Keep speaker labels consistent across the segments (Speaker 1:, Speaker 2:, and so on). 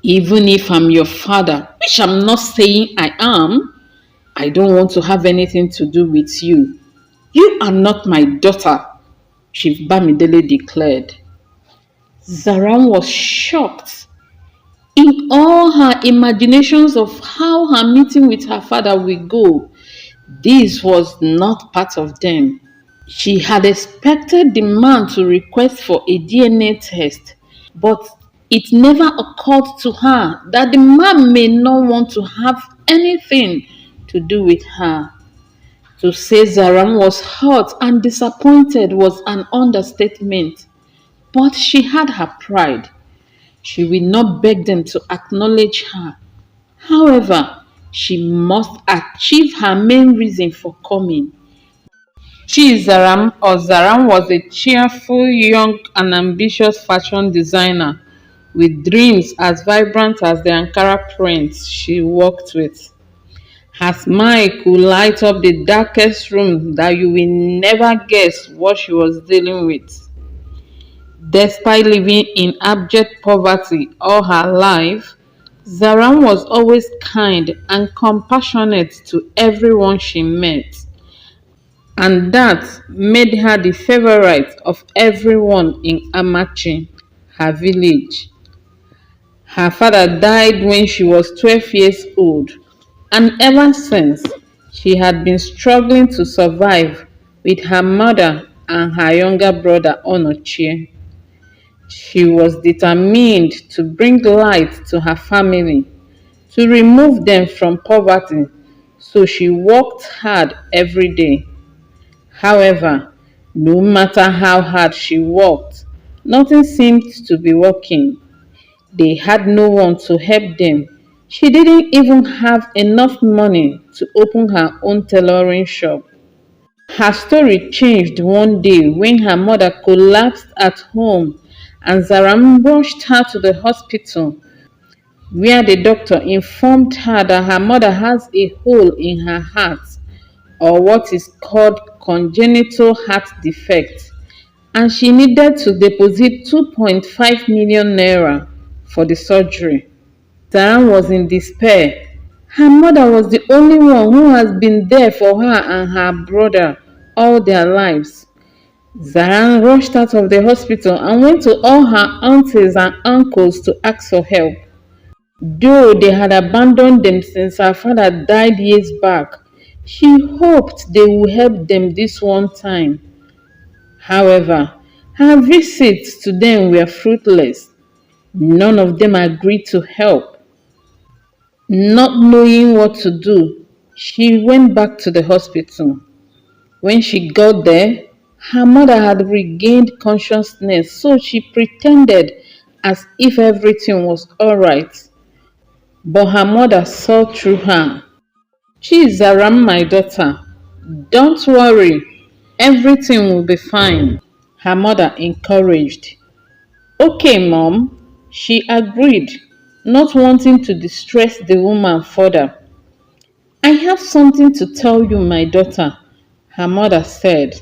Speaker 1: Even if I'm your father, which I'm not saying I am, I don't want to have anything to do with you. You are not my daughter, Chief Bamidele declared. Zaram was shocked. In all her imaginations of how her meeting with her father will go, this was not part of them. She had expected the man to request for a DNA test, but it never occurred to her that the man may not want to have anything to do with her. To say Zaram was hurt and disappointed was an understatement, but she had her pride. She will not beg them to acknowledge her. However, she must achieve her main reason for coming. Chief Zaram or Zaram was a cheerful, young and ambitious fashion designer with dreams as vibrant as the Ankara prints she worked with. Her smile could light up the darkest room that you will never guess what she was dealing with. Despite living in abject poverty all her life, Zaram was always kind and compassionate to everyone she met, and that made her the favorite of everyone in Amachi, her village. Her father died when she was 12 years old, and ever since, she had been struggling to survive with her mother and her younger brother Onochie. She was determined to bring light to her family, to remove them from poverty, so she worked hard every day. However, no matter how hard she worked, nothing seemed to be working. They had no one to help them. She didn't even have enough money to open her own tailoring shop. Her story changed one day when her mother collapsed at home and Zaram rushed her to the hospital, where the doctor informed her that her mother has a hole in her heart, or what is called congenital heart defect, and she needed to deposit 2.5 million naira for the surgery. Zaram was in despair. Her mother was the only one who has been there for her and her brother all their lives. Zaran rushed out of the hospital and went to all her aunties and uncles to ask for help. Though they had abandoned them since her father died years back, she hoped they would help them this one time. However, her visits to them were fruitless. None of them agreed to help. Not knowing what to do, she went back to the hospital. When she got there, her mother had regained consciousness, so she pretended as if everything was alright. But her mother saw through her. She is Zaram, my daughter. Don't worry, everything will be fine. Her mother encouraged. Okay, mom, she agreed, not wanting to distress the woman further. I have something to tell you, my daughter, her mother said.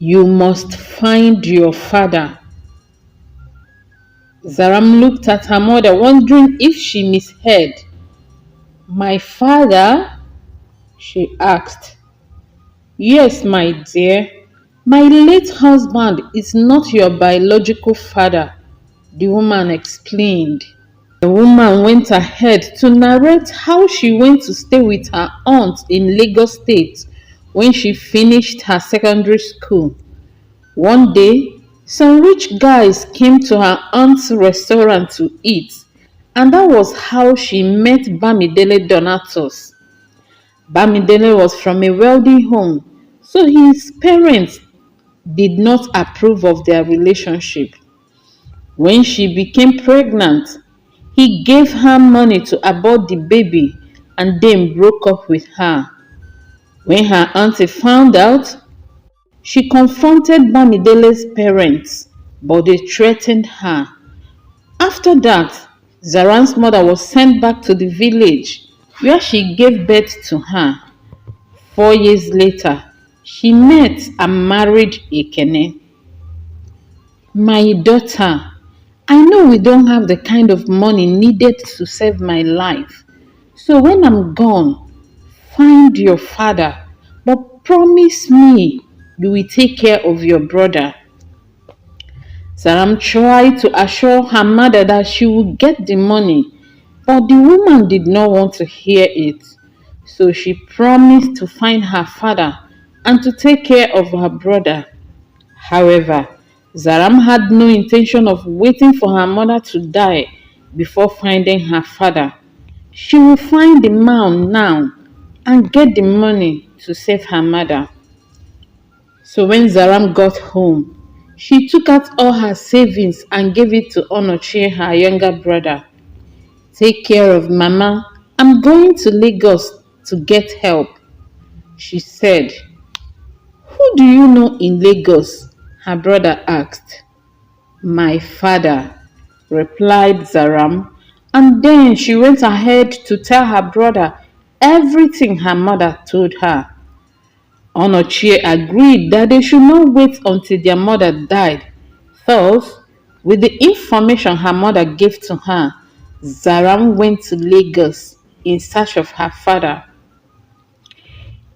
Speaker 1: You must find your father. Zaram looked at her mother, wondering if she misheard. My father? She asked. Yes, my dear. My late husband is not your biological father, the woman explained. The woman went ahead to narrate how she went to stay with her aunt in Lagos State when she finished her secondary school. One day, some rich guys came to her aunt's restaurant to eat, and that was how she met Bamidele Donatus. Bamidele was from a wealthy home, so his parents did not approve of their relationship. When she became pregnant, he gave her money to abort the baby and then broke up with her. When her auntie found out, she confronted Bamidele's parents, but they threatened her. After that, Zaran's mother was sent back to the village where she gave birth to her. 4 years later, she met and married Ekene. My daughter, I know we don't have the kind of money needed to save my life. So when I'm gone, find your father, but promise me you will take care of your brother. Zaram tried to assure her mother that she would get the money, but the woman did not want to hear it. So she promised to find her father and to take care of her brother. However, Zaram had no intention of waiting for her mother to die before finding her father. She will find the man now and get the money to save her mother. So when Zaram got home, she took out all her savings and gave it to Onochie, her younger brother. Take care of Mama. I'm going to Lagos to get help, she said. Who do you know in Lagos? Her brother asked. My father, replied Zaram, and then she went ahead to tell her brother everything her mother told her. Onochie agreed that they should not wait until their mother died. Thus, with the information her mother gave to her, Zaram went to Lagos in search of her father.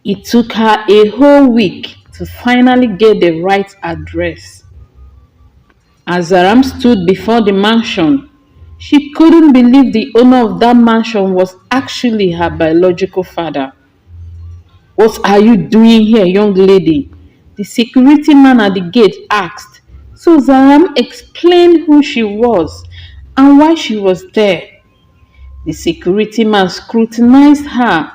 Speaker 1: It took her a whole week to finally get the right address. As Zaram stood before the mansion, she couldn't believe the owner of that mansion was actually her biological father. What are you doing here, young lady? The security man at the gate asked. So Zaram explained who she was and why she was there. The security man scrutinized her,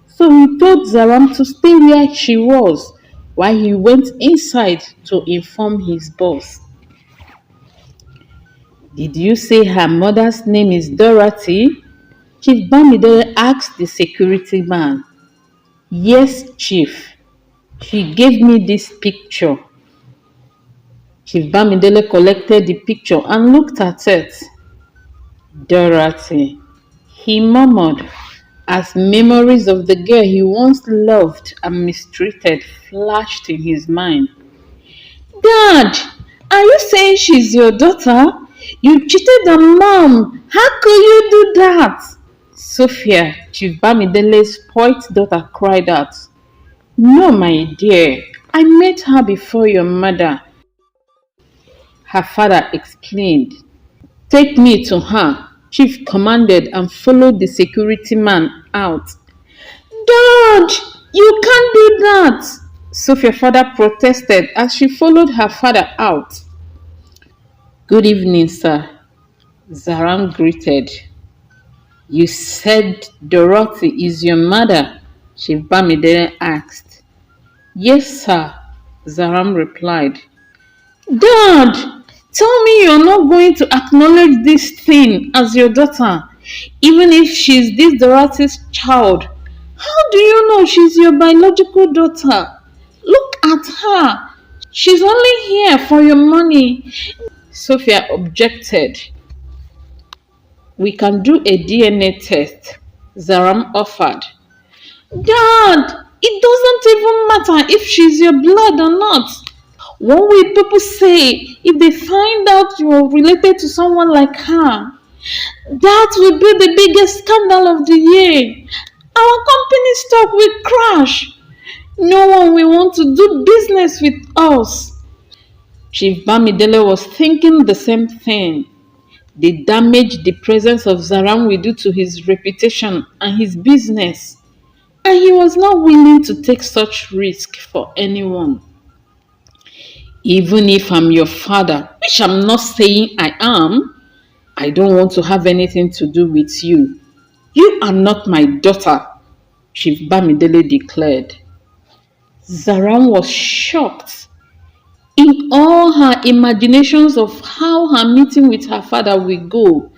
Speaker 1: so he told Zaram to stay where she was while he went inside to inform his boss. Did you say her mother's name is Dorothy? Chief Bamidele asked the security man. Yes, Chief. She gave me this picture. Chief Bamidele collected the picture and looked at it. Dorothy, he murmured, as memories of the girl he once loved and mistreated flashed in his mind. Dad, are you saying she's your daughter? You cheated on Mom. How could you do that? Sophia, Chief Bamidele's spoilt daughter, cried out. No, my dear. I met her before your mother, her father explained. Take me to her, Chief commanded and followed the security man out. Dad, you can't do that, Sophia further protested as she followed her father out. Good evening, sir, Zaram greeted. You said Dorothy is your mother? Chief Bamidele asked. Yes, sir, Zaram replied. Dad, tell me you're not going to acknowledge this thing as your daughter, even if she's this Dorothy's child. How do you know she's your biological daughter? Look at her. She's only here for your money. Sophia objected. We can do a DNA test, Zaram offered. Dad, it doesn't even matter if she's your blood or not. What will people say if they find out you're related to someone like her? That will be the biggest scandal of the year. Our company stock will crash. No one will want to do business with us. Chief Bamidele was thinking the same thing. The damage the presence of Zaram will do to his reputation and his business. And he was not willing to take such risk for anyone. Even if I'm your father, which I'm not saying I am, I don't want to have anything to do with you. You are not my daughter, Chief Bamidele declared. Zaram was shocked. In all her imaginations of how her meeting with her father will go,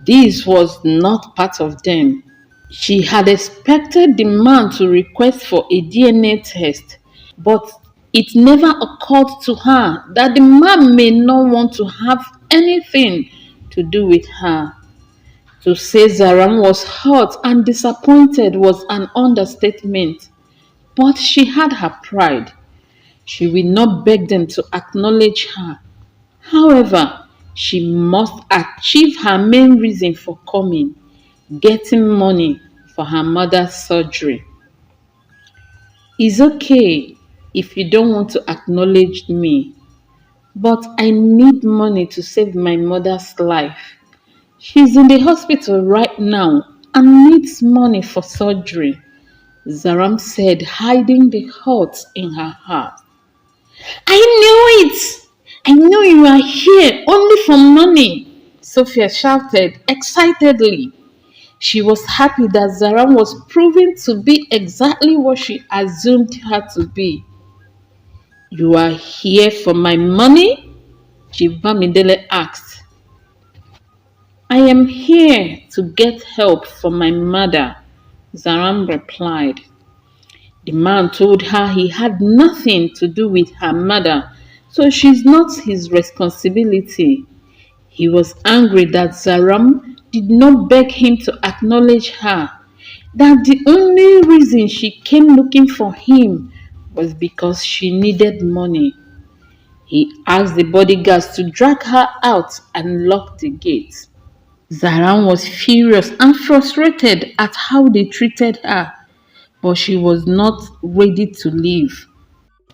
Speaker 1: this was not part of them. She had expected the man to request for a DNA test, but it never occurred to her that the man may not want to have anything to do with her. To say Zaram was hurt and disappointed was an understatement, but she had her pride. She will not beg them to acknowledge her. However, She must achieve her main reason for coming, getting money for her mother's surgery. It's okay if you don't want to acknowledge me, but I need money to save my mother's life. She's in the hospital right now and needs money for surgery, Zaram said, hiding the hurt in her heart. I knew it! I knew you were here only for money, Sophia shouted excitedly. She was happy that Zaram was proving to be exactly what she assumed her to be. You are here for my money? Chief Bamidele asked. I am here to get help for my mother, Zaram replied. The man told her he had nothing to do with her mother, so she's not his responsibility. He was angry that Zaram did not beg him to acknowledge her, that the only reason she came looking for him was because she needed money. He asked the bodyguards to drag her out and lock the gate. Zaram was furious and frustrated at how they treated her, but she was not ready to leave.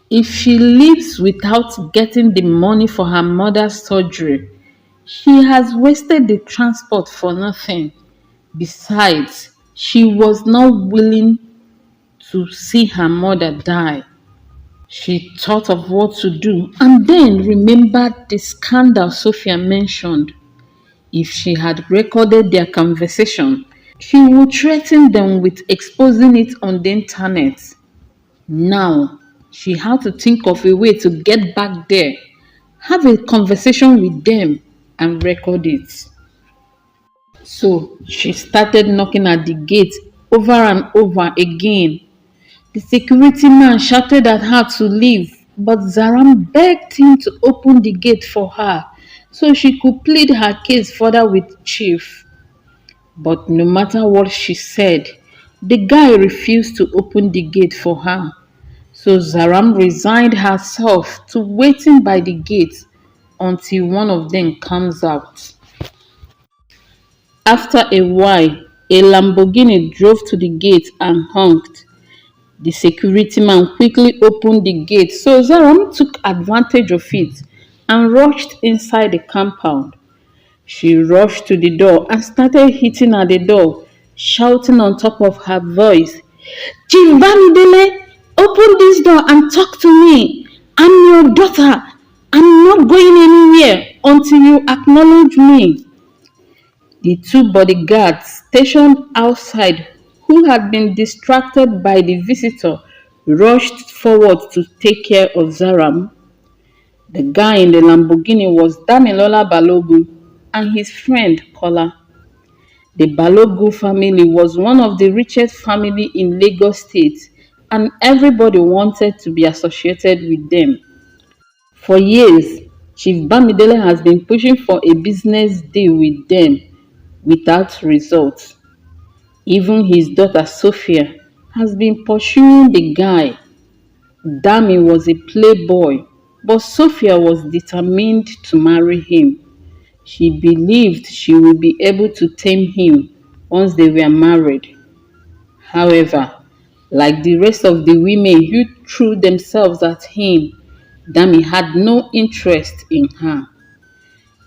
Speaker 1: If she leaves without getting the money for her mother's surgery, she has wasted the transport for nothing. Besides, she was not willing to see her mother die. She thought of what to do and then remembered the scandal Sophia mentioned. If she had recorded their conversation, she would threaten them with exposing it on the internet. Now, she had to think of a way to get back there, have a conversation with them, and record it. So she started knocking at the gate over and over again. The security man shouted at her to leave, but Zaram begged him to open the gate for her so she could plead her case further with Chief. But no matter what she said, the guy refused to open the gate for her. So Zaram resigned herself to waiting by the gate until one of them comes out. After a while, a Lamborghini drove to the gate and honked. The security man quickly opened the gate, so Zaram took advantage of it and rushed inside the compound. She rushed to the door and started hitting at the door, shouting on top of her voice, Chief Bamidele, open this door and talk to me. I'm your daughter. I'm not going anywhere until you acknowledge me. The two bodyguards stationed outside, who had been distracted by the visitor, rushed forward to take care of Zaram. The guy in the Lamborghini was Damilola Balogu and his friend Kola. The Balogu family was one of the richest families in Lagos State, and everybody wanted to be associated with them. For years, Chief Bamidele has been pushing for a business deal with them without results. Even his daughter Sophia has been pursuing the guy. Dami was a playboy, but Sophia was determined to marry him. She believed she would be able to tame him once they were married. However, like the rest of the women who threw themselves at him, Dami had no interest in her.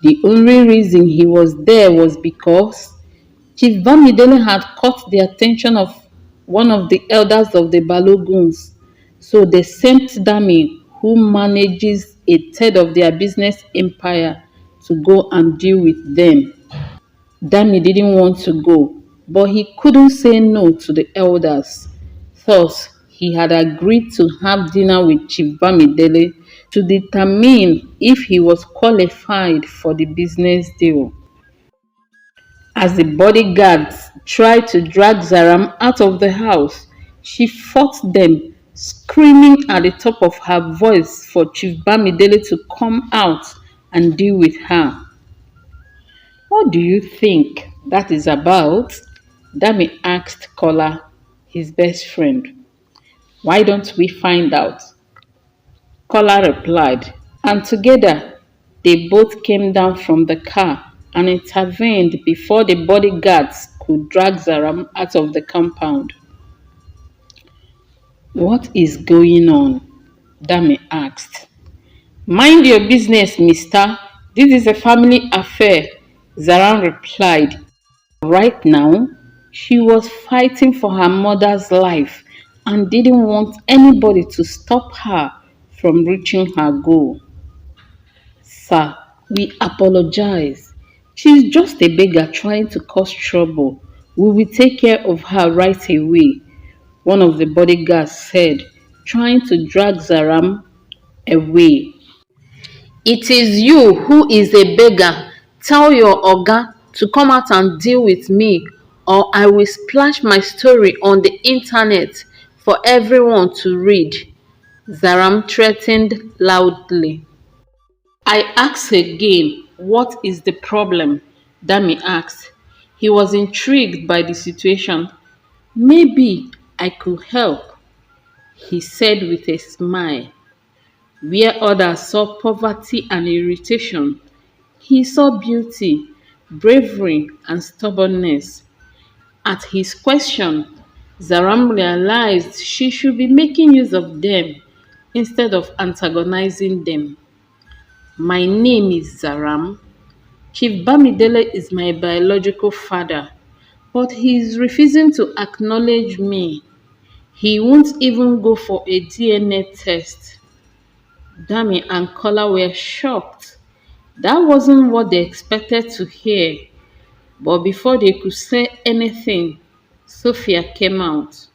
Speaker 1: The only reason he was there was because Chief Bamidele had caught the attention of one of the elders of the Baloguns, so they sent Dami, who manages a third of their business empire, to go and deal with them. Dami didn't want to go, but he couldn't say no to the elders. Thus, he had agreed to have dinner with Chief Bamidele to determine if he was qualified for the business deal. As the bodyguards tried to drag Zaram out of the house, she fought them, screaming at the top of her voice for Chief Bamidele to come out and deal with her. What do you think that is about? Dami asked Kola, his best friend. Why don't we find out? Kola replied, and together They both came down from the car and intervened before the bodyguards could drag Zaram out of the compound. What is going on? Dami asked. Mind your business, mister. This is a family affair, Zaram replied. Right now, she was fighting for her mother's life and didn't want anybody to stop her from reaching her goal. Sir, we apologize. She's just a beggar trying to cause trouble. We will take care of her right away, one of the bodyguards said, trying to drag Zaram away. It is you who is a beggar. Tell your Oga to come out and deal with me, or I will splash my story on the internet for everyone to read, Zaram threatened loudly. I ask again, what is the problem? Dami asked. He was intrigued by the situation. Maybe I could help, he said with a smile. Where others saw poverty and irritation, he saw beauty, bravery, and stubbornness. At his question, Zaram realized she should be making use of them instead of antagonizing them. My name is Zaram. Chief Bamidele is my biological father, but he is refusing to acknowledge me. He won't even go for a DNA test. Dami and Kola were shocked. That wasn't what they expected to hear. But before they could say anything, Sophia came out.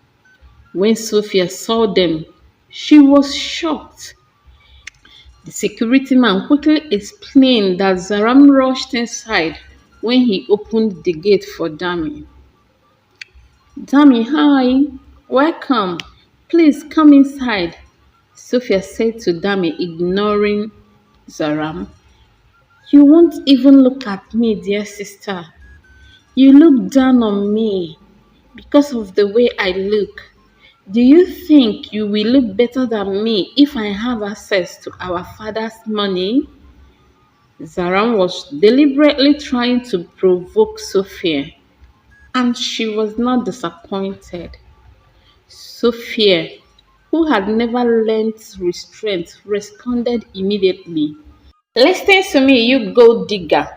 Speaker 1: When Sophia saw them, she was shocked. The security man quickly explained that Zaram rushed inside when he opened the gate for Dami. Dami, hi, welcome. Please come inside, Sophia said to Dami, ignoring Zaram. You won't even look at me, dear sister. You look down on me because of the way I look. Do you think you will look better than me if I have access to our father's money? Zaram was deliberately trying to provoke Sophia, and she was not disappointed. Sophia, who had never learnt restraint, responded immediately. Listen to me, you gold digger.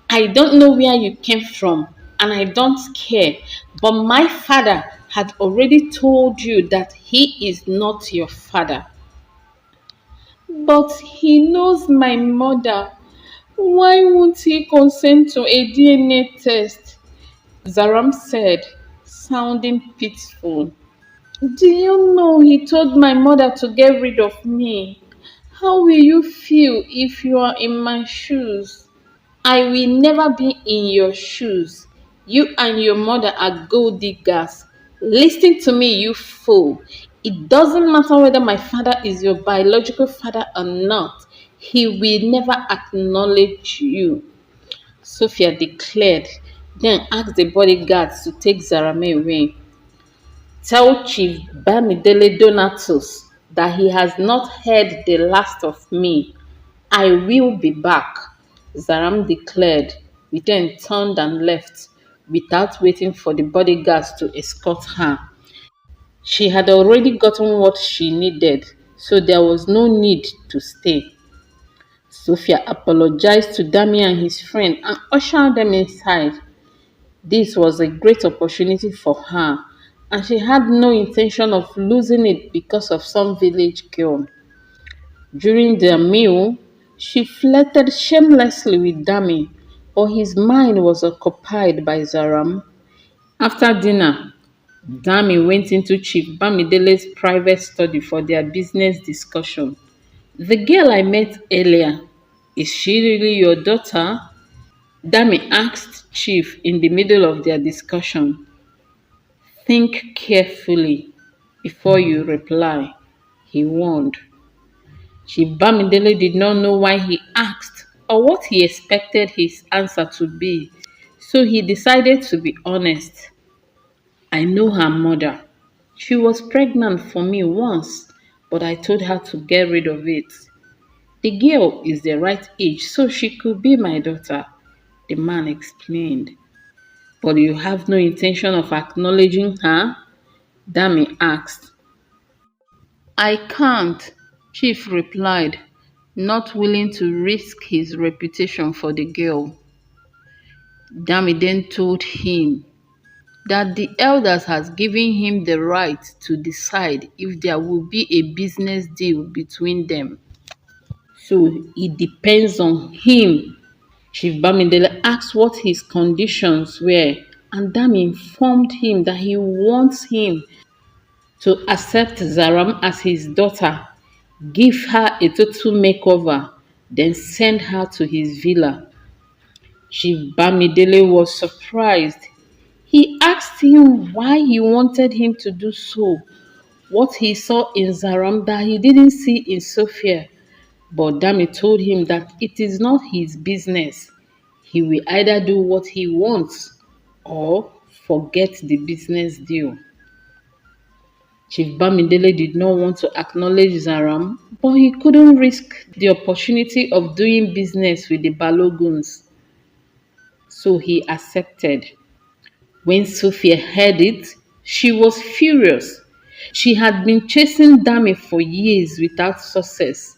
Speaker 1: I don't know where you came from, and I don't care. But my father had already told you that he is not your father. But he knows my mother. Why won't he consent to a DNA test? Zaram said, sounding pitiful. Do you know he told my mother to get rid of me? How will you feel if you are in my shoes? I will never be in your shoes. You and your mother are gold diggers. Listen to me, you fool. It doesn't matter whether my father is your biological father or not. He will never acknowledge you, Sophia declared, then asked the bodyguards to take Zarame away. Tell Chief Bamidele Donatus that he has not heard the last of me. I will be back, Zaram declared. He then turned and left without waiting for the bodyguards to escort her. She had already gotten what she needed, so there was no need to stay. Sophia apologized to Dami and his friend and ushered them inside. This was a great opportunity for her, and she had no intention of losing it because of some village girl. During their meal, she flirted shamelessly with Dami, but his mind was occupied by Zaram. After dinner, Dami went into Chief Bamidele's private study for their business discussion. The girl I met earlier, is she really your daughter? Dami asked Chief in the middle of their discussion. Think carefully before you reply, he warned. Chief Bamidele did not know why he asked or what he expected his answer to be, so he decided to be honest. I know her mother. She was pregnant for me once, but I told her to get rid of it. The girl is the right age, so she could be my daughter, the man explained. But you have no intention of acknowledging her? Dami asked. I can't, Chief replied, not willing to risk his reputation for the girl. Dami then told him that the elders has given him the right to decide if there will be a business deal between them. So it depends on him. Chief Bamidele asked what his conditions were, and Dami informed him that he wants him to accept Zaram as his daughter, give her a total makeover, then send her to his villa. Chief Bamidele was surprised. He asked him why he wanted him to do so, what he saw in Zaram that he didn't see in Sophia. But Dami told him that it is not his business. He will either do what he wants or forget the business deal. Chief Bamidele did not want to acknowledge Zaram, but he couldn't risk the opportunity of doing business with the Baloguns. So he accepted. When Sophia heard it, she was furious. She had been chasing Dami for years without success,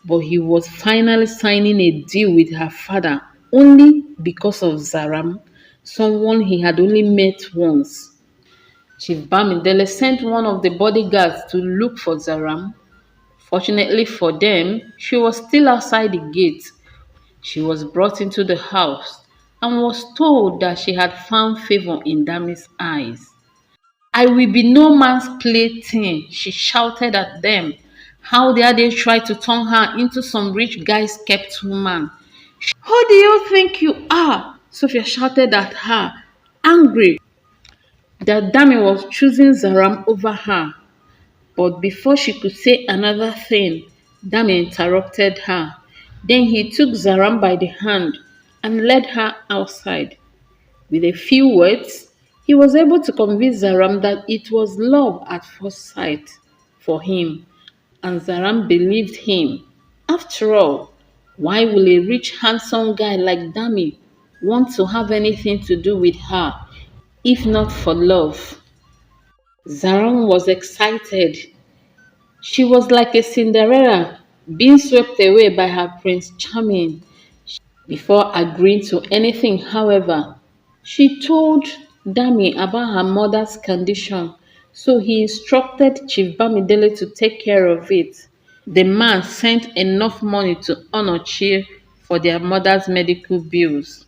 Speaker 1: but he was finally signing a deal with her father only because of Zaram, someone he had only met once. Chief Bamidele sent one of the bodyguards to look for Zaram. Fortunately for them, she was still outside the gate. She was brought into the house and was told that she had found favor in Dami's eyes. I will be no man's plaything, she shouted at them. How dare they try to turn her into some rich guy's kept woman? Who do you think you are? Sophia shouted at her, angry that Dami was choosing Zaram over her. But before she could say another thing, Dami interrupted her. Then he took Zaram by the hand and led her outside. With a few words, he was able to convince Zaram that it was love at first sight for him, and Zaram believed him. After all, why will a rich, handsome guy like Dami want to have anything to do with her, if not for love? Zaram was excited. She was like a Cinderella being swept away by her Prince Charming. Before agreeing to anything, however, she told Dami about her mother's condition, so he instructed Chief Bamidele to take care of it. The man sent enough money to honor Chief for their mother's medical bills.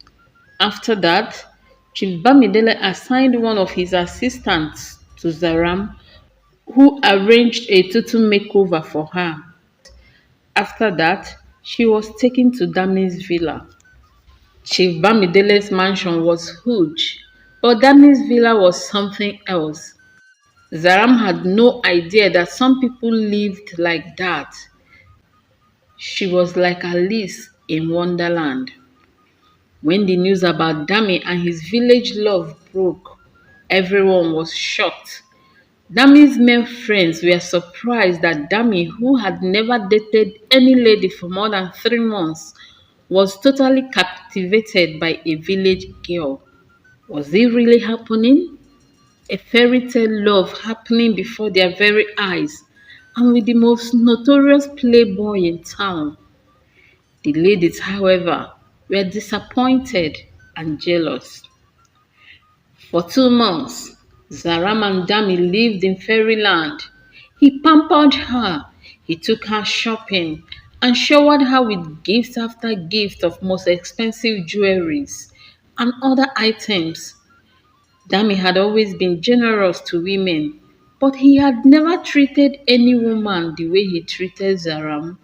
Speaker 1: After that, Chief Bamidele assigned one of his assistants to Zaram, who arranged a total makeover for her. After that, she was taken to Dami's villa. Chief Bamidele's mansion was huge, but Dami's villa was something else. Zaram had no idea that some people lived like that. She was like Alice in Wonderland. When the news about Dami and his village love broke, everyone was shocked. Dami's male friends were surprised that Dami, who had never dated any lady for more than 3 months, was totally captivated by a village girl. Was it really happening? A fairy tale love happening before their very eyes, and with the most notorious playboy in town. The ladies, however, were disappointed and jealous. For 2 months, Zaram and Dami lived in fairyland. He pampered her, he took her shopping, and showered her with gift after gift of most expensive jewelries and other items. Dami had always been generous to women, but he had never treated any woman the way he treated Zaram.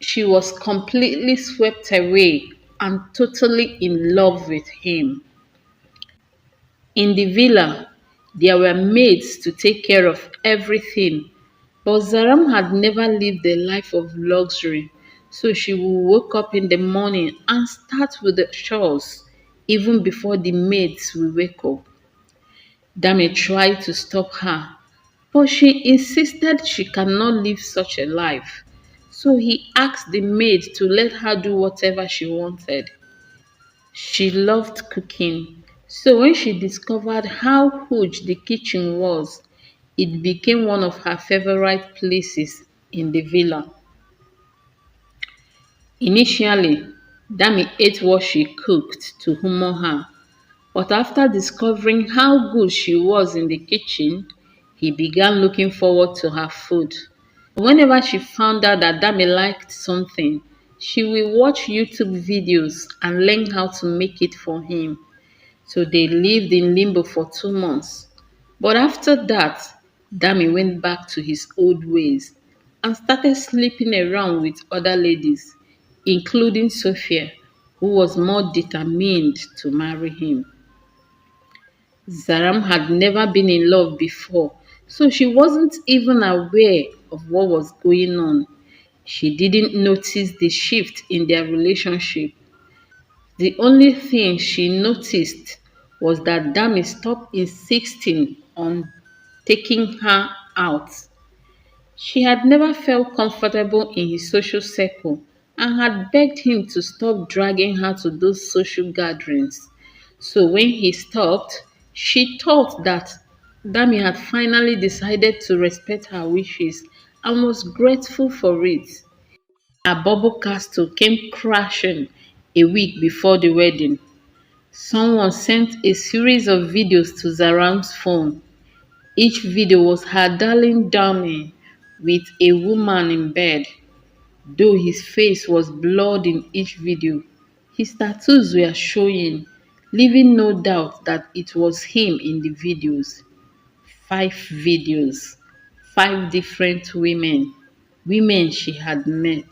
Speaker 1: She was completely swept away and totally in love with him. In the villa, there were maids to take care of everything, but Zaram had never lived a life of luxury, so she would wake up in the morning and start with the chores even before the maids would wake up. Dami tried to stop her, but she insisted she cannot live such a life. So he asked the maid to let her do whatever she wanted. She loved cooking, so when she discovered how huge the kitchen was, it became one of her favorite places in the villa. Initially, Dami ate what she cooked to humor her, but after discovering how good she was in the kitchen, he began looking forward to her food. Whenever she found out that Dami liked something, she will watch YouTube videos and learn how to make it for him. So they lived in limbo for 2 months. But after that, Dami went back to his old ways and started sleeping around with other ladies, including Sophia, who was more determined to marry him. Zaram had never been in love before, so she wasn't even aware of what was going on. She didn't notice the shift in their relationship. The only thing she noticed was that Dami stopped insisting on taking her out. She had never felt comfortable in his social circle and had begged him to stop dragging her to those social gatherings. So when he stopped, she thought that Dami had finally decided to respect her wishes and was grateful for it. Her bubble castle came crashing a week before the wedding. Someone sent a series of videos to Zaram's phone. Each video was her darling Dami with a woman in bed. Though his face was blurred in each video, his tattoos were showing, leaving no doubt that it was him in the videos. 5 videos, 5 different women she had met.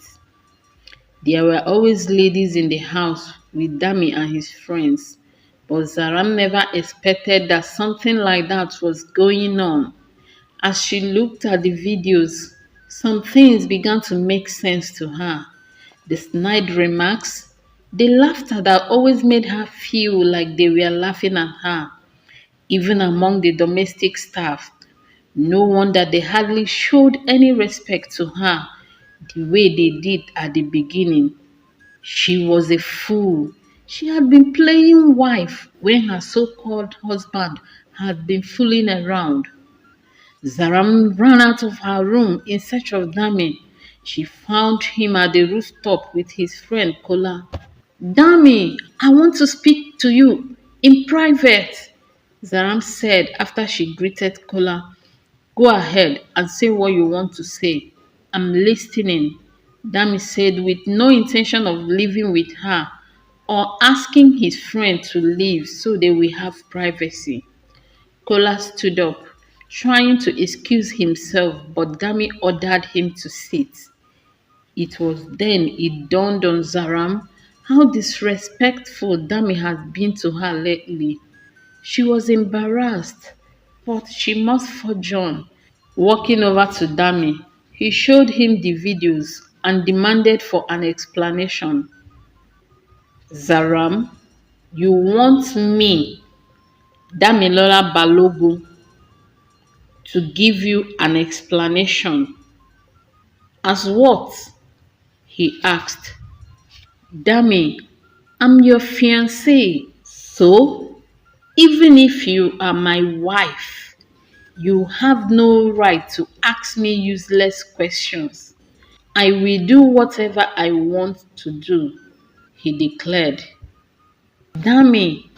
Speaker 1: There were always ladies in the house with Dami and his friends, but Zaram never expected that something like that was going on. As she looked at the videos, some things began to make sense to her. The snide remarks, the laughter that always made her feel like they were laughing at her, even among the domestic staff. No wonder they hardly showed any respect to her the way they did at the beginning. She was a fool. She had been playing wife when her so-called husband had been fooling around. Zaram ran out of her room in search of Dami. She found him at the rooftop with his friend Kola. Dami, I want to speak to you in private, Zaram said after she greeted Kola. Go ahead and say what you want to say. I'm listening, Dami said with no intention of living with her or asking his friend to leave so they will have privacy. Kola stood up, trying to excuse himself, but Dami ordered him to sit. It was then it dawned on Zaram how disrespectful Dami had been to her lately. She was embarrassed, but she must forge on. Walking over to Dami, he showed him the videos and demanded for an explanation. Zaram, you want me, Damilola Balogun, to give you an explanation. As what? He asked. Dami, I'm your fiancé. So, even if you are my wife, you have no right to ask me useless questions. I will do whatever I want to do, he declared. Dami,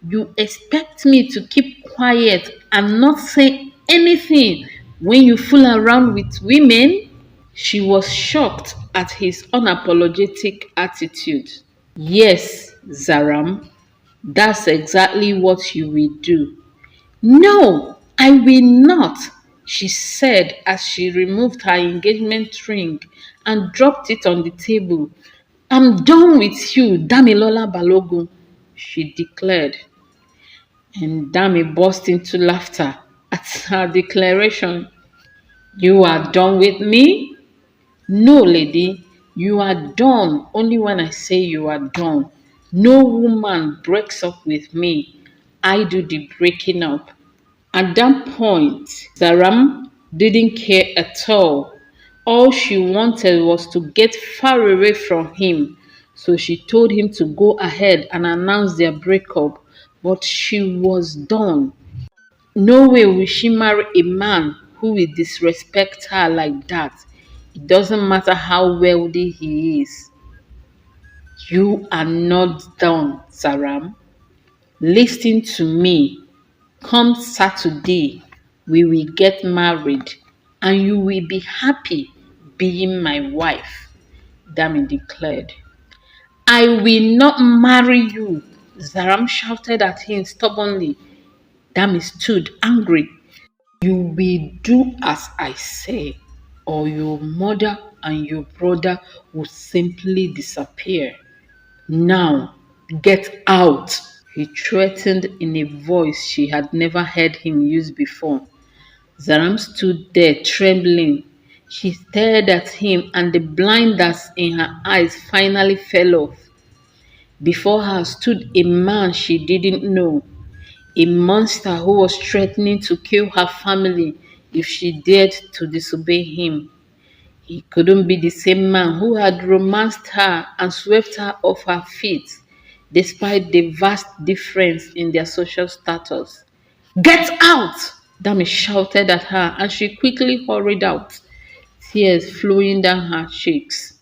Speaker 1: you expect me to keep quiet and not say anything when you fool around with women? She was shocked at his unapologetic attitude. Yes, Zaram, that's exactly what you will do. No, I will not, she said as she removed her engagement ring and dropped it on the table. I'm done with you, Damilola Balogun, she declared. And Dami burst into laughter at her declaration. You are done with me? No, lady, you are done only when I say you are done. No woman breaks up with me. I do the breaking up. At that point, Zaram didn't care at all. All she wanted was to get far away from him, so she told him to go ahead and announce their breakup, but she was done. No way will she marry a man who will disrespect her like that. It doesn't matter how wealthy he is. You are not done, Zaram. Listen to me. Come Saturday, we will get married and you will be happy being my wife, Dami declared. I will not marry you, Zaram shouted at him stubbornly. Dami stood angry. You will do as I say, or your mother and your brother will simply disappear. Now, get out. He threatened in a voice she had never heard him use before. Zaram stood there trembling. She stared at him and the blinders in her eyes finally fell off. Before her stood a man she didn't know, a monster who was threatening to kill her family if she dared to disobey him. He couldn't be the same man who had romanced her and swept her off her feet, despite the vast difference in their social status. Get out! Dami shouted at her and she quickly hurried out, tears flowing down her cheeks.